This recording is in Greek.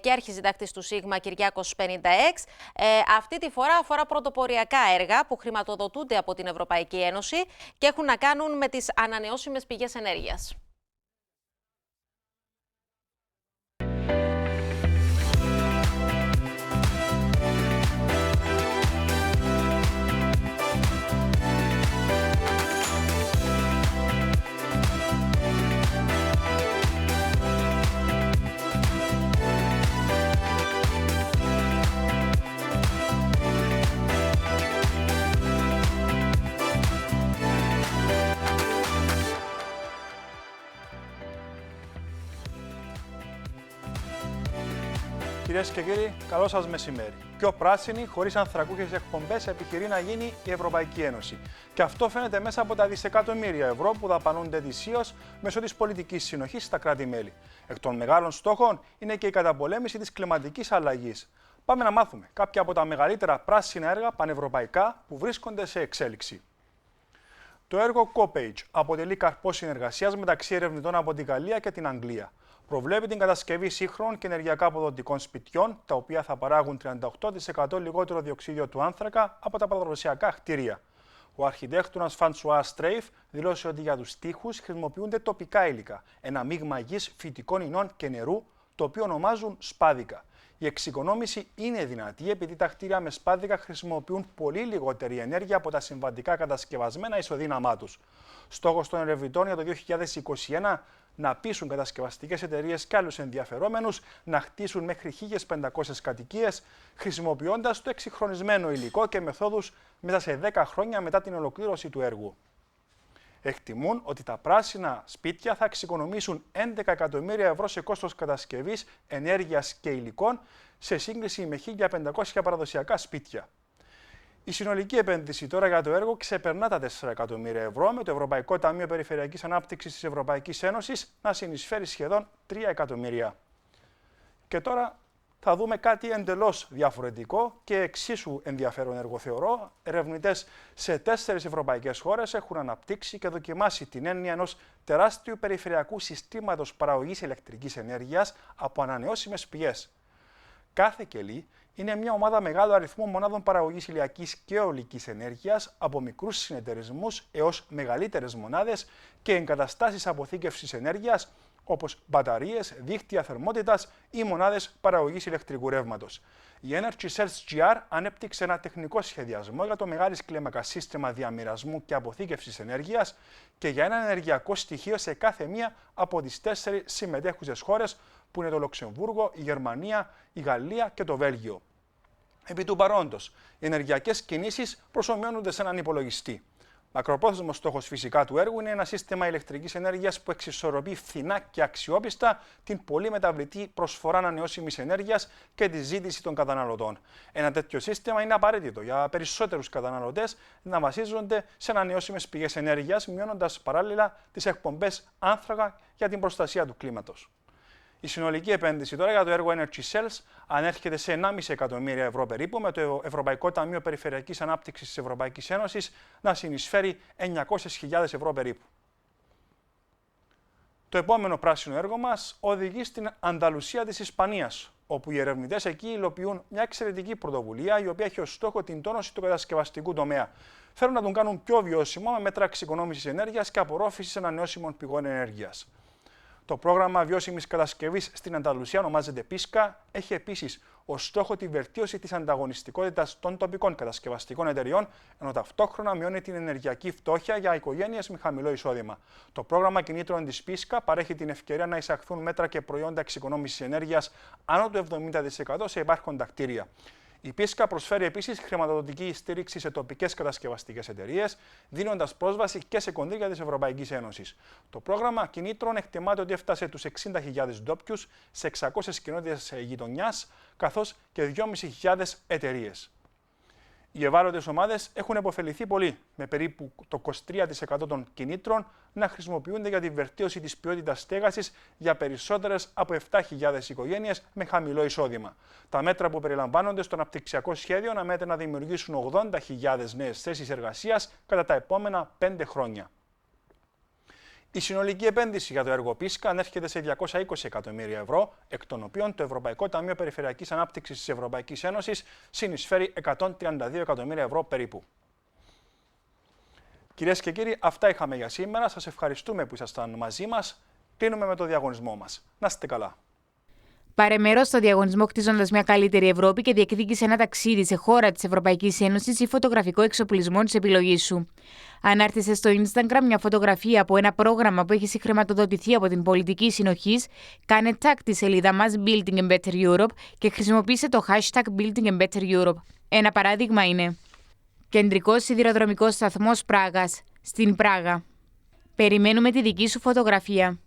Και αρχισυντάκτης του ΣΥΓΜΑ Κυριάκος 50X. Αυτή τη φορά αφορά πρωτοποριακά έργα που χρηματοδοτούνται από την Ευρωπαϊκή Ένωση και έχουν να κάνουν με τις ανανεώσιμες πηγές ενέργειας. Κυρίες και κύριοι, καλό σας μεσημέρι. Πιο πράσινη, χωρίς ανθρακούχες εκπομπές, επιχειρεί να γίνει η Ευρωπαϊκή Ένωση. Και αυτό φαίνεται μέσα από τα δισεκατομμύρια ευρώ που δαπανούνται ετησίως μέσω της πολιτικής συνοχής στα κράτη-μέλη. Εκ των μεγάλων στόχων είναι και η καταπολέμηση της κλιματικής αλλαγής. Πάμε να μάθουμε κάποια από τα μεγαλύτερα πράσινα έργα πανευρωπαϊκά που βρίσκονται σε εξέλιξη. Το έργο COPAGE αποτελεί καρπό συνεργασίας μεταξύ ερευνητών από τη Γαλλία και την Αγγλία. Προβλέπει την κατασκευή σύγχρονων και ενεργειακά αποδοτικών σπιτιών, τα οποία θα παράγουν 38% λιγότερο διοξείδιο του άνθρακα από τα παραδοσιακά κτίρια. Ο αρχιτέκτονας Φανσουά Στρέιφ δήλωσε ότι για τους τοίχους χρησιμοποιούνται τοπικά υλικά, ένα μείγμα γης, φυτικών ινών και νερού, το οποίο ονομάζουν σπάδικα. Η εξοικονόμηση είναι δυνατή επειδή τα κτίρια με σπάδικα χρησιμοποιούν πολύ λιγότερη ενέργεια από τα συμβατικά κατασκευασμένα ισοδύναμά τους. Στόχος των ερευνητών για το 2021 να πείσουν κατασκευαστικές εταιρείες και άλλους ενδιαφερόμενους να χτίσουν μέχρι 1.500 κατοικίες, χρησιμοποιώντας το εξυγχρονισμένο υλικό και μεθόδους μέσα σε 10 χρόνια μετά την ολοκλήρωση του έργου. Εκτιμούν ότι τα πράσινα σπίτια θα εξοικονομήσουν 11 εκατομμύρια ευρώ σε κόστος κατασκευής, ενέργειας και υλικών, σε σύγκριση με 1.500 παραδοσιακά σπίτια. Η συνολική επένδυση τώρα για το έργο ξεπερνά τα 4 εκατομμύρια ευρώ, με το Ευρωπαϊκό Ταμείο Περιφερειακής Ανάπτυξης της Ευρωπαϊκής Ένωσης να συνεισφέρει σχεδόν 3 εκατομμύρια. Και τώρα θα δούμε κάτι εντελώς διαφορετικό και εξίσου ενδιαφέρον έργο, θεωρώ. Ερευνητές σε 4 ευρωπαϊκές χώρες έχουν αναπτύξει και δοκιμάσει την έννοια ενός τεράστιου περιφερειακού συστήματος παραγωγής ηλεκτρικής ενέργειας από ανανεώσιμες πηγές. Κάθε κελί είναι μια ομάδα μεγάλου αριθμού μονάδων παραγωγής ηλιακής και αιωλικής ενέργειας, από μικρούς συνεταιρισμούς έως μεγαλύτερες μονάδες και εγκαταστάσεις αποθήκευσης ενέργειας, όπως μπαταρίες, δίκτυα θερμότητας ή μονάδες παραγωγής ηλεκτρικού ρεύματος. Η Energy Cells GR ανέπτυξε ένα τεχνικό σχεδιασμό για το μεγάλης κλίμακας σύστημα διαμοιρασμού και αποθήκευσης ενέργειας και για ένα ενεργειακό στοιχείο σε κάθε μία από τις 4 συμμετέχουσες χώρες, που είναι το Λουξεμβούργο, η Γερμανία, η Γαλλία και το Βέλγιο. Επί του παρόντος, οι ενεργειακές κινήσεις προσομοιώνονται σε έναν υπολογιστή. Μακροπρόθεσμος στόχος φυσικά του έργου είναι ένα σύστημα ηλεκτρικής ενέργειας που εξισορροπεί φθηνά και αξιόπιστα την πολύ μεταβλητή προσφορά ανανεώσιμης ενέργειας και τη ζήτηση των καταναλωτών. Ένα τέτοιο σύστημα είναι απαραίτητο για περισσότερους καταναλωτές να βασίζονται σε ανανεώσιμες πηγές ενέργειας, μειώνοντας παράλληλα τις εκπομπές άνθρακα για την προστασία του κλίματος. Η συνολική επένδυση τώρα για το έργο Energy Cells ανέρχεται σε 1,5 εκατομμύρια ευρώ περίπου, με το Ευρωπαϊκό Ταμείο Περιφερειακής Ανάπτυξης της Ευρωπαϊκής Ένωσης να συνεισφέρει 900.000 ευρώ περίπου. Το επόμενο πράσινο έργο μας οδηγεί στην Ανταλουσία της Ισπανίας, όπου οι ερευνητές εκεί υλοποιούν μια εξαιρετική πρωτοβουλία, η οποία έχει ως στόχο την τόνωση του κατασκευαστικού τομέα. Θέλουν να τον κάνουν πιο βιώσιμο με μέτρα εξοικονόμησης ενέργειας και απορρόφησης ανανεώσιμων πηγών ενέργειας. Το πρόγραμμα βιώσιμης κατασκευής στην Ανταλουσία ονομάζεται PISCA. Έχει επίσης ως στόχο τη βελτίωση της ανταγωνιστικότητας των τοπικών κατασκευαστικών εταιριών, ενώ ταυτόχρονα μειώνει την ενεργειακή φτώχεια για οικογένειες με χαμηλό εισόδημα. Το πρόγραμμα κινήτρων της PISCA παρέχει την ευκαιρία να εισαχθούν μέτρα και προϊόντα εξοικονόμησης ενέργειας άνω του 70% σε υπάρχοντα κτίρια. Η PISCA προσφέρει επίσης χρηματοδοτική στήριξη σε τοπικές κατασκευαστικές εταιρείες, δίνοντας πρόσβαση και σε κονδύλια της Ευρωπαϊκής Ένωσης. Το πρόγραμμα κινήτρων εκτιμάται ότι έφτασε τους 60.000 ντόπιους σε 600 κοινότητες γειτονιάς, καθώς και 2.500 εταιρείες. Οι ευάλωτες ομάδες έχουν επωφεληθεί πολύ, με περίπου το 23% των κινήτρων να χρησιμοποιούνται για τη βελτίωση της ποιότητας στέγασης για περισσότερες από 7.000 οικογένειες με χαμηλό εισόδημα. Τα μέτρα που περιλαμβάνονται στο αναπτυξιακό σχέδιο αναμένεται να δημιουργήσουν 80.000 νέες θέσεις εργασίας κατά τα επόμενα 5 χρόνια. Η συνολική επένδυση για το έργο Πίσκα ανέρχεται σε 220 εκατομμύρια ευρώ, εκ των οποίων το Ευρωπαϊκό Ταμείο Περιφερειακής Ανάπτυξης της Ευρωπαϊκής Ένωσης συνεισφέρει 132 εκατομμύρια ευρώ περίπου. Κυρίες και κύριοι, αυτά είχαμε για σήμερα. Σας ευχαριστούμε που ήσασταν μαζί μας. Κλείνουμε με το διαγωνισμό μας. Να είστε καλά. Πάρε μέρος στο διαγωνισμό Χτίζοντας μια καλύτερη Ευρώπη και διεκδίκησε ένα ταξίδι σε χώρα της Ευρωπαϊκής Ένωσης ή φωτογραφικό εξοπλισμό της επιλογής σου. Ανάρτησε στο Instagram μια φωτογραφία από ένα πρόγραμμα που έχει συγχρηματοδοτηθεί από την πολιτική συνοχής, κάνε tag τη σελίδα μας Building a Better Europe και χρησιμοποίησε το hashtag Building a Better Europe. Ένα παράδειγμα είναι Κεντρικός Σιδηροδρομικός Σταθμός Πράγας, στην Πράγα. Περιμένουμε τη δική σου φωτογραφία.